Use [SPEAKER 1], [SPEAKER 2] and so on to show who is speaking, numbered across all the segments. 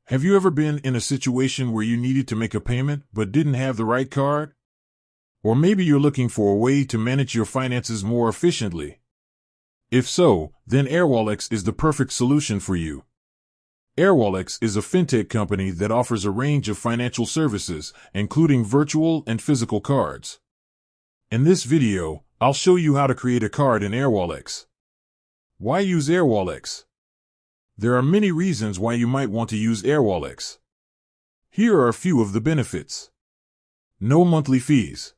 [SPEAKER 1] Have you ever been in a situation where you needed to make a payment but didn't have the right card? Or maybe you're looking for a way to manage your finances more efficiently. If so, then Airwallex is the perfect solution for you. Airwallex is a fintech company that offers a range of financial services, including virtual and physical cards. In this video, I'll show you how to create a card in Airwallex. Why use Airwallex? There are many reasons why you might want to use Airwallex. Here are a few of the benefits. No monthly fees.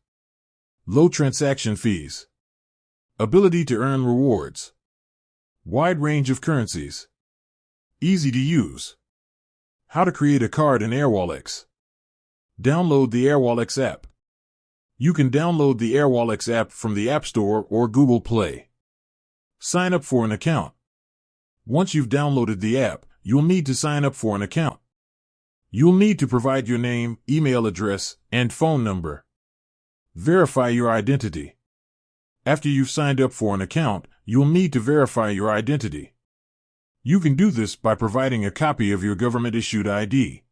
[SPEAKER 1] Low transaction fees. Ability to earn rewards. Wide range of currencies. Easy to use. How to create a card in Airwallex. Download the Airwallex app. You can download the Airwallex app from the App Store or Google Play. Sign up for an account. Once you've downloaded the app, you'll need to sign up for an account. You'll need to provide your name, email address, and phone number. Verify your identity. After you've signed up for an account, you'll need to verify your identity. You can do this by providing a copy of your government-issued ID.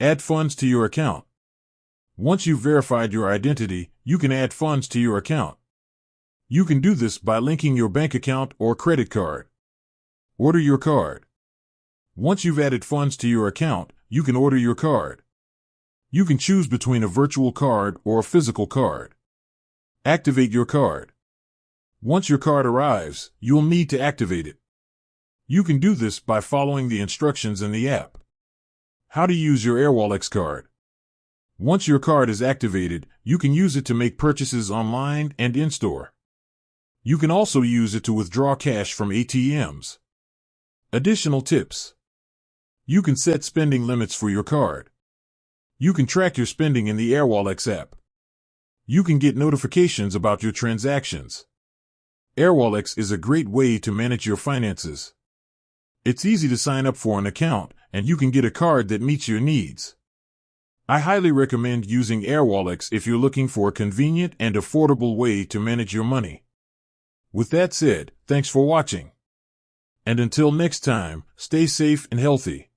[SPEAKER 1] Add funds to your account. Once you've verified your identity, you can add funds to your account. You can do this by linking your bank account or credit card. Order your card. Once you've added funds to your account, you can order your card. You can choose between a virtual card or a physical card. Activate your card. Once your card arrives, you'll need to activate it. You can do this by following the instructions in the app. How to use your Airwallex card. Once your card is activated, you can use it to make purchases online and in-store. You can also use it to withdraw cash from ATMs. Additional tips. You can set spending limits for your card. You can track your spending in the Airwallex app. You can get notifications about your transactions. Airwallex is a great way to manage your finances. It's easy to sign up for an account, and you can get a card that meets your needs. I highly recommend using Airwallex if you're looking for a convenient and affordable way to manage your money. With that said, thanks for watching. And until next time, stay safe and healthy.